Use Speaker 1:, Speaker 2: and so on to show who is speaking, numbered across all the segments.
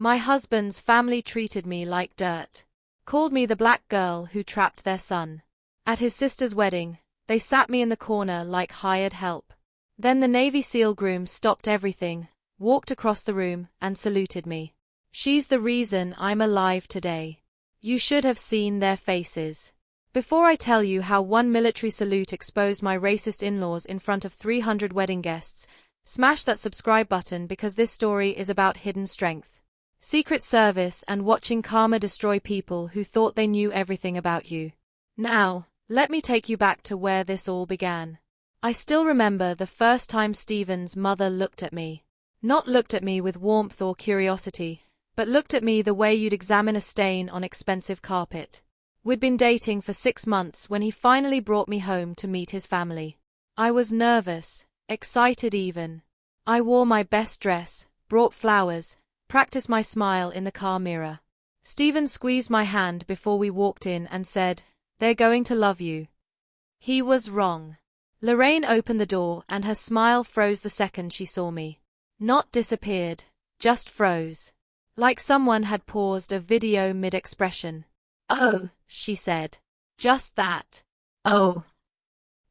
Speaker 1: My husband's family treated me like dirt. Called me the black girl who trapped their son. At his sister's wedding, they sat me in the corner like hired help. Then the Navy SEAL groom stopped everything, walked across the room, and saluted me. She's the reason I'm alive today. You should have seen their faces. Before I tell you how one military salute exposed my racist in-laws in front of 300 wedding guests, smash that subscribe button because this story is about hidden strength, Secret Service, and watching karma destroy people who thought they knew everything about you. Now, let me take you back to where this all began. I still remember the first time Stephen's mother looked at me. Not looked at me with warmth or curiosity, but looked at me the way you'd examine a stain on expensive carpet. We'd been dating for 6 months when he finally brought me home to meet his family. I was nervous, excited even. I wore my best dress, brought flowers, practiced my smile in the car mirror. Stephen squeezed my hand before we walked in and said, "They're going to love you." He was wrong. Lorraine opened the door and her smile froze the second she saw me. Not disappeared, just froze. Like someone had paused a video mid-expression. "Oh," she said. "Just that." "Oh."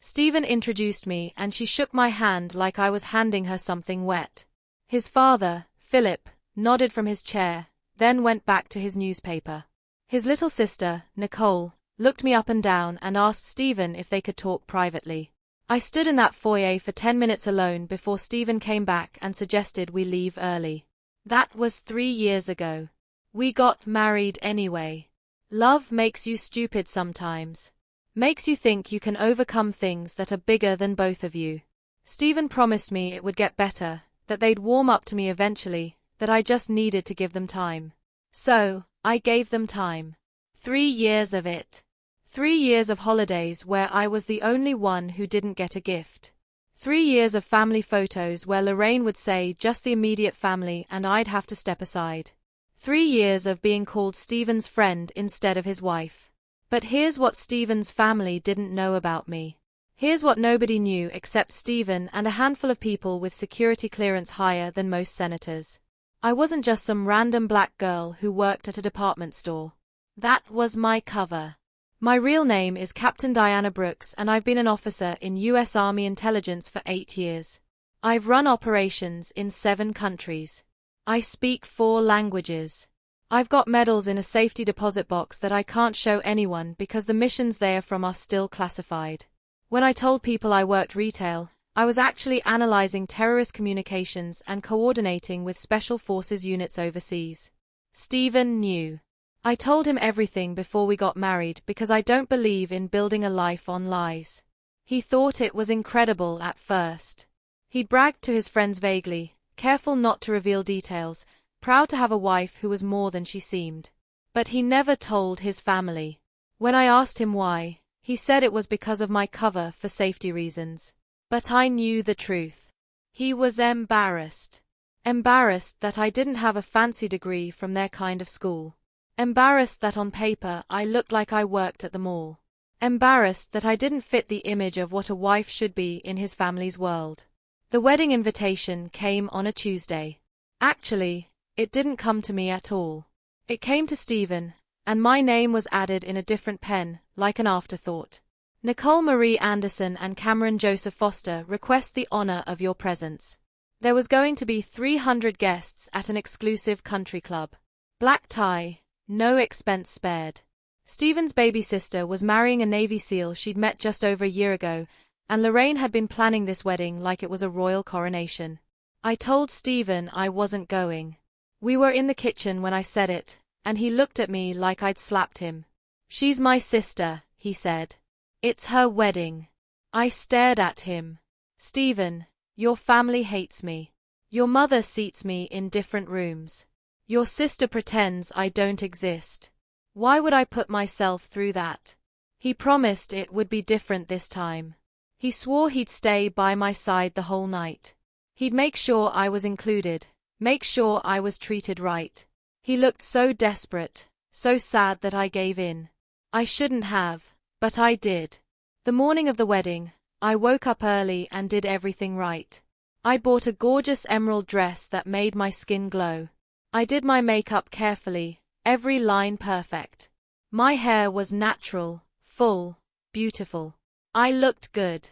Speaker 1: Stephen introduced me and she shook my hand like I was handing her something wet. His father, Philip, nodded from his chair, then went back to his newspaper. His little sister, Nicole, looked me up and down and asked Stephen if they could talk privately. I stood in that foyer for 10 minutes alone before Stephen came back and suggested we leave early. That was 3 years ago. We got married anyway. Love makes you stupid sometimes. Makes you think you can overcome things that are bigger than both of you. Stephen promised me it would get better, that they'd warm up to me eventually, that I just needed to give them time. So, I gave them time. 3 years of it. 3 years of holidays where I was the only one who didn't get a gift. 3 years of family photos where Lorraine would say just the immediate family and I'd have to step aside. 3 years of being called Stephen's friend instead of his wife. But here's what Stephen's family didn't know about me. Here's what nobody knew except Stephen and a handful of people with security clearance higher than most senators. I wasn't just some random black girl who worked at a department store. That was my cover. My real name is Captain Diana Brooks and I've been an officer in U.S. Army intelligence for 8 years. I've run operations in 7 countries. I speak 4 languages. I've got medals in a safety deposit box that I can't show anyone because the missions they are from are still classified. When I told people I worked retail, I was actually analyzing terrorist communications and coordinating with special forces units overseas. Stephen knew. I told him everything before we got married because I don't believe in building a life on lies. He thought it was incredible at first. He bragged to his friends vaguely, careful not to reveal details, proud to have a wife who was more than she seemed. But he never told his family. When I asked him why, he said it was because of my cover for safety reasons. But I knew the truth. He was embarrassed. Embarrassed that I didn't have a fancy degree from their kind of school. Embarrassed that on paper I looked like I worked at the mall. Embarrassed that I didn't fit the image of what a wife should be in his family's world. The wedding invitation came on a Tuesday. Actually, it didn't come to me at all. It came to Stephen, and my name was added in a different pen, like an afterthought. Nicole Marie Anderson and Cameron Joseph Foster request the honor of your presence. There was going to be 300 guests at an exclusive country club. Black tie, no expense spared. Stephen's baby sister was marrying a Navy SEAL she'd met just over a year ago, and Lorraine had been planning this wedding like it was a royal coronation. I told Stephen I wasn't going. We were in the kitchen when I said it, and he looked at me like I'd slapped him. "She's my sister," he said. "It's her wedding." I stared at him. "Stephen, your family hates me. Your mother seats me in different rooms. Your sister pretends I don't exist. Why would I put myself through that?" He promised it would be different this time. He swore he'd stay by my side the whole night. He'd make sure I was included, make sure I was treated right. He looked so desperate, so sad that I gave in. I shouldn't have, but I did. The morning of the wedding, I woke up early and did everything right. I bought a gorgeous emerald dress that made my skin glow. I did my makeup carefully, every line perfect. My hair was natural, full, beautiful. I looked good.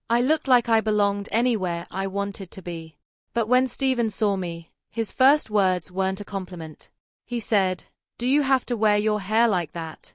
Speaker 1: I looked like I belonged anywhere I wanted to be. But when Stephen saw me, his first words weren't a compliment. He said, "Do you have to wear your hair like that?"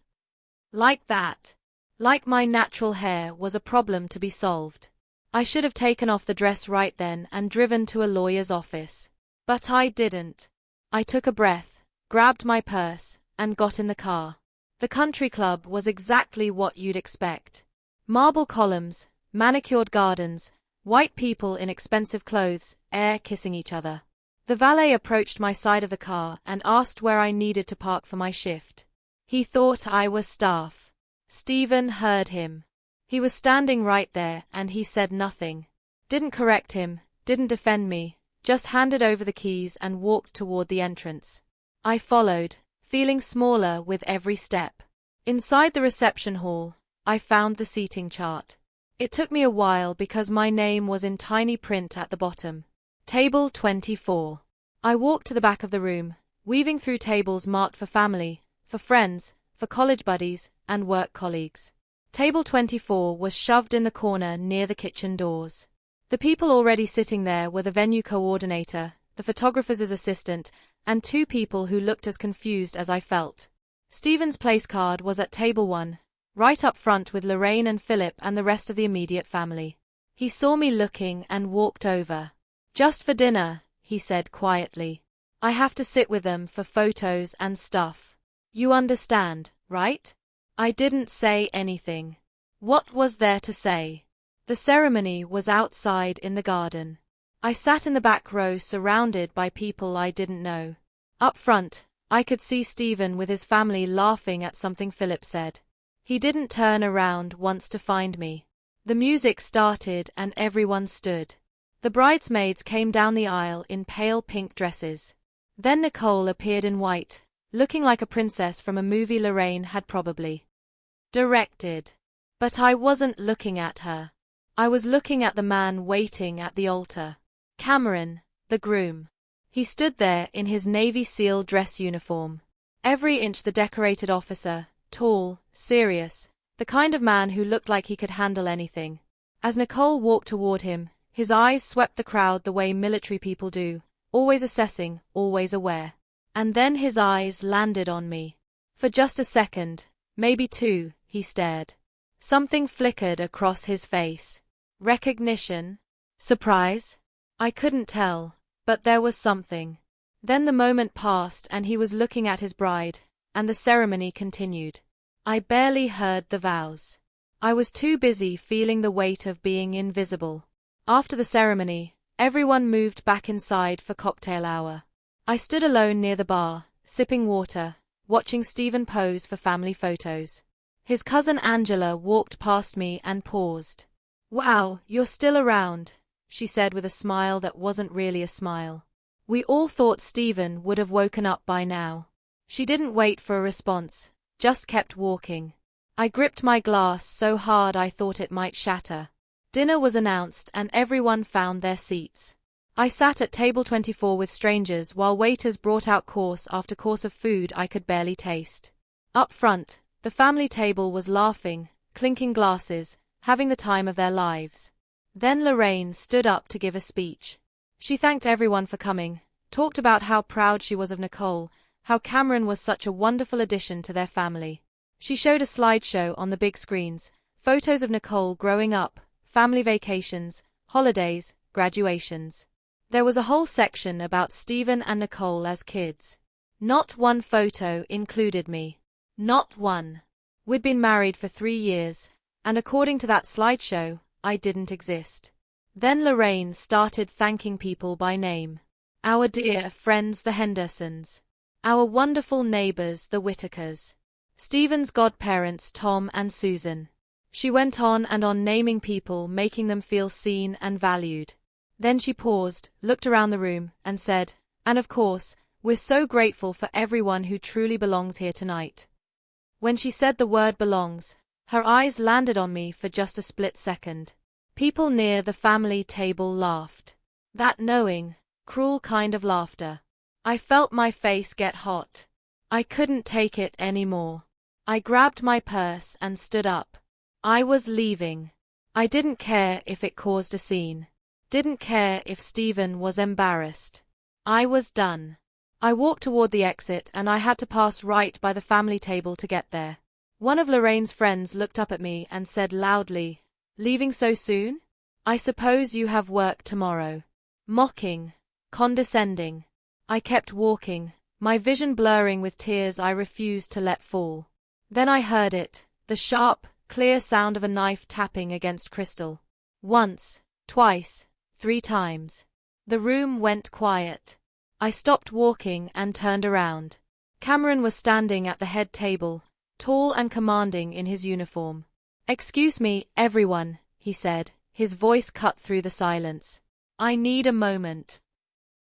Speaker 1: Like that. Like my natural hair was a problem to be solved. I should have taken off the dress right then and driven to a lawyer's office. But I didn't. I took a breath, grabbed my purse, and got in the car. The country club was exactly what you'd expect. Marble columns, manicured gardens, white people in expensive clothes, air kissing each other. The valet approached my side of the car and asked where I needed to park for my shift. He thought I was staff. Stephen heard him. He was standing right there and he said nothing. Didn't correct him, didn't defend me, just handed over the keys and walked toward the entrance. I followed, feeling smaller with every step. Inside the reception hall, I found the seating chart. It took me a while because my name was in tiny print at the bottom. Table 24. I walked to the back of the room, weaving through tables marked for family, for friends, for college buddies, and work colleagues. Table 24 was shoved in the corner near the kitchen doors. The people already sitting there were the venue coordinator, the photographer's assistant, and two people who looked as confused as I felt. Stephen's place card was at table 1, right up front with Lorraine and Philip and the rest of the immediate family. He saw me looking and walked over. "Just for dinner," he said quietly. "I have to sit with them for photos and stuff. You understand, right?" I didn't say anything. What was there to say? The ceremony was outside in the garden. I sat in the back row surrounded by people I didn't know. Up front, I could see Stephen with his family laughing at something Philip said. He didn't turn around once to find me. The music started and everyone stood. The bridesmaids came down the aisle in pale pink dresses. Then Nicole appeared in white, looking like a princess from a movie Lorraine had probably directed. But I wasn't looking at her. I was looking at the man waiting at the altar. Cameron, the groom. He stood there in his Navy SEAL dress uniform. Every inch the decorated officer, tall, serious, the kind of man who looked like he could handle anything. As Nicole walked toward him, his eyes swept the crowd the way military people do, always assessing, always aware. And then his eyes landed on me. For just a second, maybe two, he stared. Something flickered across his face. Recognition? Surprise? I couldn't tell, but there was something. Then the moment passed and he was looking at his bride, and the ceremony continued. I barely heard the vows. I was too busy feeling the weight of being invisible. After the ceremony, everyone moved back inside for cocktail hour. I stood alone near the bar, sipping water, watching Stephen pose for family photos. His cousin Angela walked past me and paused. "Wow, you're still around," she said with a smile that wasn't really a smile. We all thought Stephen would have woken up by now. She didn't wait for a response, just kept walking. I gripped my glass so hard I thought it might shatter. Dinner was announced and everyone found their seats. I sat at table 24 with strangers while waiters brought out course after course of food I could barely taste. Up front, the family table was laughing, clinking glasses, having the time of their lives. Then Lorraine stood up to give a speech. She thanked everyone for coming, talked about how proud she was of Nicole, how Cameron was such a wonderful addition to their family. She showed a slideshow on the big screens, photos of Nicole growing up, family vacations, holidays, graduations. There was a whole section about Stephen and Nicole as kids. Not one photo included me. Not one. We'd been married for 3 years, and according to that slideshow, I didn't exist. Then Lorraine started thanking people by name. Our dear friends the Hendersons. Our wonderful neighbors the Whitakers. Stephen's godparents Tom and Susan. She went on and on naming people, making them feel seen and valued. Then she paused, looked around the room, and said, "And of course, we're so grateful for everyone who truly belongs here tonight." When she said the word belongs, her eyes landed on me for just a split second. People near the family table laughed. That knowing, cruel kind of laughter. I felt my face get hot. I couldn't take it anymore. I grabbed my purse and stood up. I was leaving. I didn't care if it caused a scene. Didn't care if Stephen was embarrassed. I was done. I walked toward the exit and I had to pass right by the family table to get there. One of Lorraine's friends looked up at me and said loudly, "Leaving so soon? I suppose you have work tomorrow." Mocking, condescending. I kept walking, my vision blurring with tears I refused to let fall. Then I heard it, the sharp, clear sound of a knife tapping against crystal. Once, twice, 3 times. The room went quiet. I stopped walking and turned around. Cameron was standing at the head table, tall and commanding in his uniform. "Excuse me, everyone," he said, his voice cut through the silence. "I need a moment."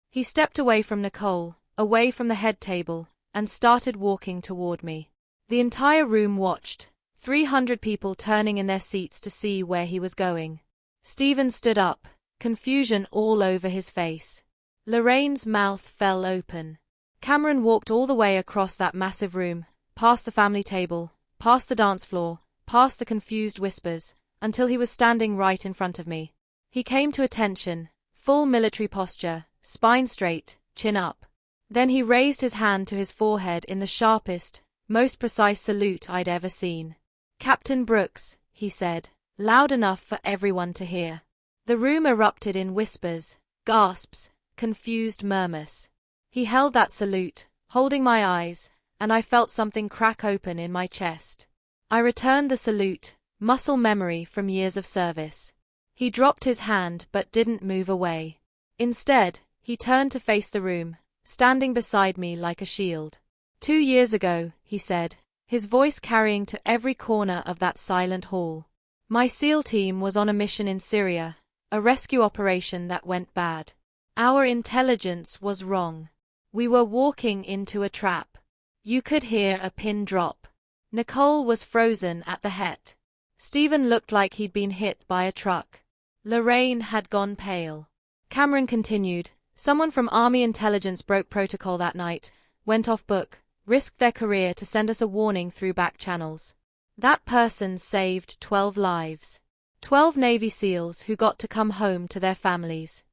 Speaker 1: He stepped away from Nicole, away from the head table, and started walking toward me. The entire room watched, 300 people turning in their seats to see where he was going. Stephen stood up, confusion all over his face. Lorraine's mouth fell open. Cameron walked all the way across that massive room, past the family table, past the dance floor, past the confused whispers, until he was standing right in front of me. He came to attention, full military posture, spine straight, chin up. Then he raised his hand to his forehead in the sharpest, most precise salute I'd ever seen. "Captain Brooks," he said, loud enough for everyone to hear. The room erupted in whispers, gasps, confused murmurs. He held that salute, holding my eyes, and I felt something crack open in my chest. I returned the salute, muscle memory from years of service. He dropped his hand but didn't move away. Instead, he turned to face the room, standing beside me like a shield. "2 years ago," he said, his voice carrying to every corner of that silent hall. "My SEAL team was on a mission in Syria, a rescue operation that went bad. Our intelligence was wrong. We were walking into a trap. You could hear a pin drop. Nicole was frozen at the het. Stephen looked like he'd been hit by a truck. Lorraine had gone pale." Cameron continued, "Someone from Army intelligence broke protocol that night, went off book, risked their career to send us a warning through back channels. That person saved 12 lives. 12 Navy SEALs who got to come home to their families."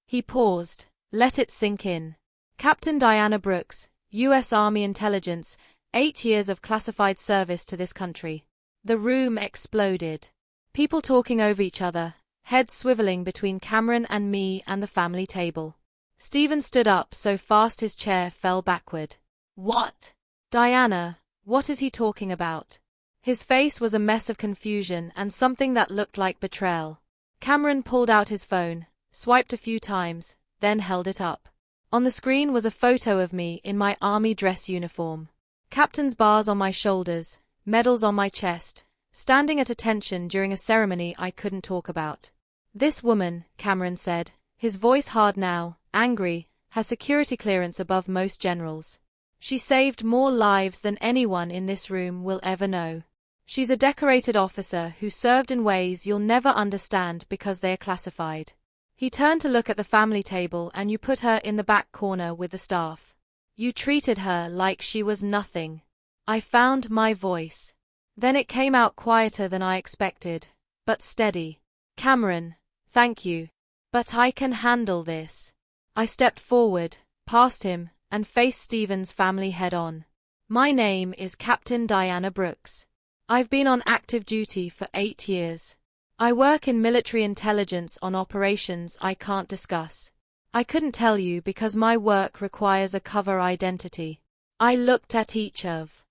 Speaker 1: He paused, let it sink in. Captain Diana Brooks, U.S. Army Intelligence, 8 years of classified service to this country. The room exploded. People talking over each other, heads swiveling between Cameron and me and the family table. Stephen stood up so fast his chair fell backward. "What? Diana, what is he talking about?" His face was a mess of confusion and something that looked like betrayal. Cameron pulled out his phone, swiped a few times, then held it up. On the screen was a photo of me in my army dress uniform. Captain's bars on my shoulders, medals on my chest, standing at attention during a ceremony I couldn't talk about. "This woman," Cameron said, his voice hard now, angry, has security clearance above most generals. She saved more lives than anyone in this room will ever know. She's a decorated officer who served in ways you'll never understand because they are classified. He turned to look at the family table and you put her in the back corner with the staff. You treated her like she was nothing. I found my voice. Then it came out quieter than I expected, but steady. "Cameron, thank you. But I can handle this." I stepped forward, past him, and faced Stephen's family head-on. "My name is Captain Diana Brooks. I've been on active duty for 8 years. I work in military intelligence on operations I can't discuss. I couldn't tell you because my work requires a cover identity." I looked at each of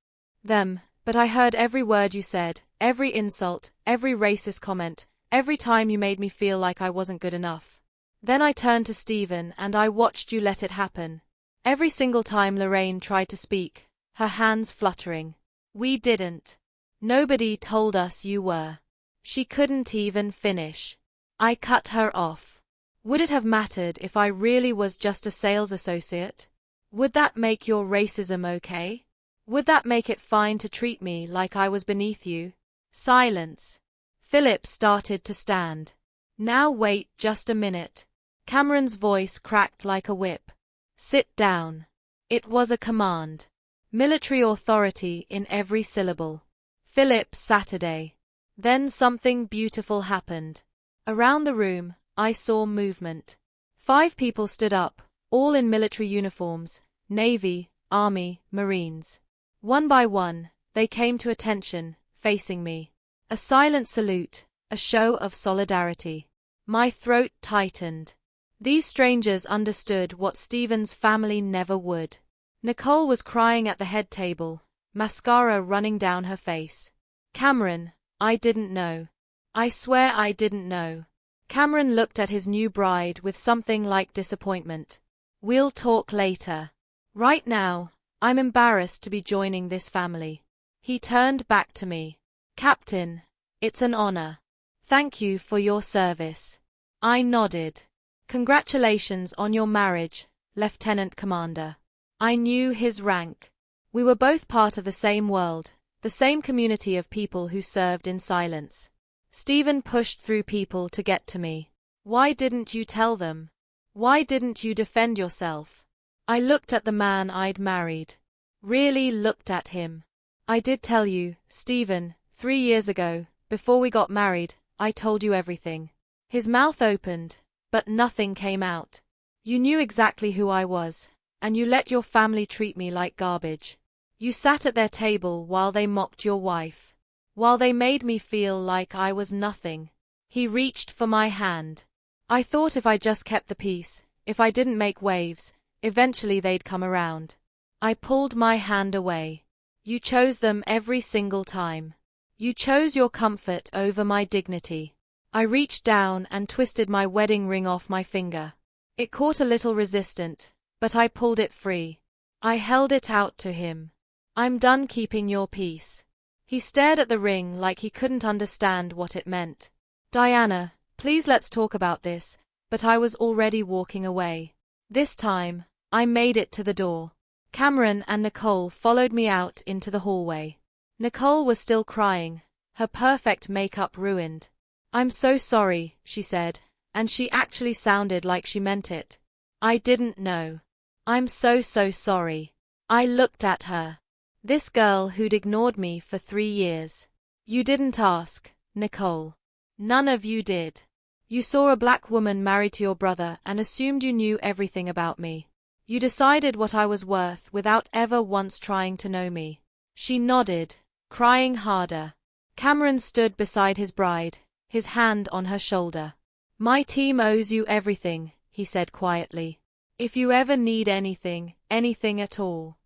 Speaker 1: them, but I heard every word you said, every insult, every racist comment, every time you made me feel like I wasn't good enough. Then I turned to Stephen and I watched you let it happen. Every single time Lorraine tried to speak, her hands fluttering. "We didn't. Nobody told us you were." She couldn't even finish. I cut her off. Would it have mattered if I really was just a sales associate? Would that make your racism okay? Would that make it fine to treat me like I was beneath you? Silence. Philip started to stand. "Now wait just a minute." Cameron's voice cracked like a whip. Sit down. It was a command. Military authority in every syllable. Philip, Saturday. Then something beautiful happened. Around the room, I saw movement. 5 people stood up, all in military uniforms, Navy, Army, Marines. One by one, they came to attention, facing me. A silent salute, a show of solidarity. My throat tightened. These strangers understood what Stephen's family never would. Nicole was crying at the head table, mascara running down her face. Cameron, I didn't know. I swear I didn't know. Cameron looked at his new bride with something like disappointment. We'll talk later. Right now, I'm embarrassed to be joining this family. He turned back to me. Captain, it's an honor. Thank you for your service. I nodded. Congratulations on your marriage, Lieutenant Commander. I knew his rank. We were both part of the same world, the same community of people who served in silence. Stephen pushed through people to get to me. Why didn't you tell them? Why didn't you defend yourself? I looked at the man I'd married. Really looked at him. I did tell you, Stephen, 3 years ago, before we got married, I told you everything. His mouth opened, but nothing came out. You knew exactly who I was, and you let your family treat me like garbage. You sat at their table while they mocked your wife, while they made me feel like I was nothing. He reached for my hand. I thought if I just kept the peace, if I didn't make waves, eventually they'd come around. I pulled my hand away. You chose them every single time. You chose your comfort over my dignity. I reached down and twisted my wedding ring off my finger. It caught a little resistant, but I pulled it free. I held it out to him. I'm done keeping your peace. He stared at the ring like he couldn't understand what it meant. Diana, please let's talk about this, but I was already walking away. This time, I made it to the door. Cameron and Nicole followed me out into the hallway. Nicole was still crying, her perfect makeup ruined. I'm so sorry, she said, and she actually sounded like she meant it. I didn't know. I'm so sorry. I looked at her. This girl who'd ignored me for 3 years. You didn't ask, Nicole. None of you did. You saw a black woman married to your brother and assumed you knew everything about me. You decided what I was worth without ever once trying to know me. She nodded, crying harder. Cameron stood beside his bride, his hand on her shoulder. My team owes you everything, he said quietly. If you ever need anything, anything at all.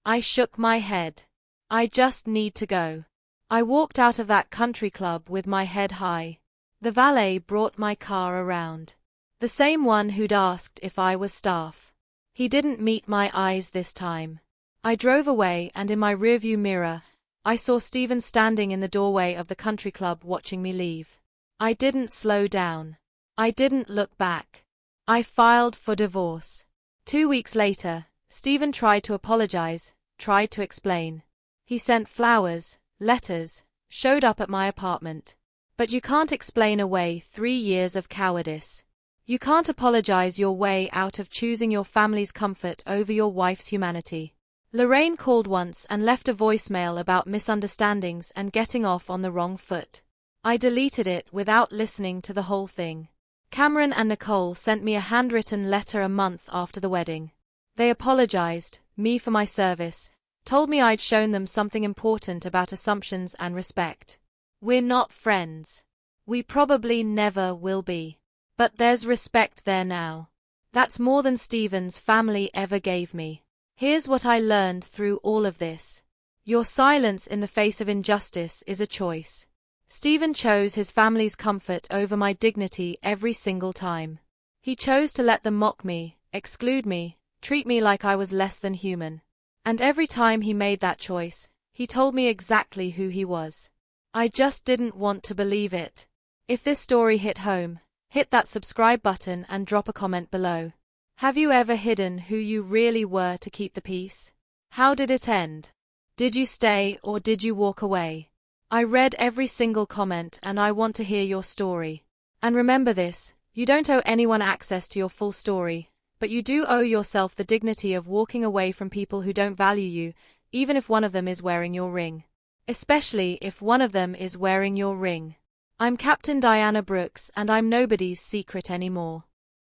Speaker 1: I shook my head. I just need to go. I walked out of that country club with my head high. The valet brought my car around. The same one who'd asked if I was staff. He didn't meet my eyes this time. I drove away and in my rearview mirror, I saw Stephen standing in the doorway of the country club watching me leave. I didn't slow down. I didn't look back. I filed for divorce. 2 weeks later, Stephen tried to apologize, tried to explain. He sent flowers, letters, showed up at my apartment. But you can't explain away 3 years of cowardice. You can't apologize your way out of choosing your family's comfort over your wife's humanity. Lorraine called once and left a voicemail about misunderstandings and getting off on the wrong foot. I deleted it without listening to the whole thing. Cameron and Nicole sent me a handwritten letter a month after the wedding. They apologized, me for my service, told me I'd shown them something important about assumptions and respect. We're not friends. We probably never will be. But there's respect there now. That's more than Stephen's family ever gave me. Here's what I learned through all of this. Your silence in the face of injustice is a choice. Stephen chose his family's comfort over my dignity every single time. He chose to let them mock me, exclude me, treat me like I was less than human. And every time he made that choice, he told me exactly who he was. I just didn't want to believe it. If this story hit home, hit that subscribe button and drop a comment below. Have you ever hidden who you really were to keep the peace? How did it end? Did you stay or did you walk away? I read every single comment and I want to hear your story. And remember this, you don't owe anyone access to your full story, but But you do owe yourself the dignity of walking away from people who don't value you, even if one of them is wearing your ring. Especially if one of them is wearing your ring. I'm Captain Diana Brooks, and I'm nobody's secret anymore.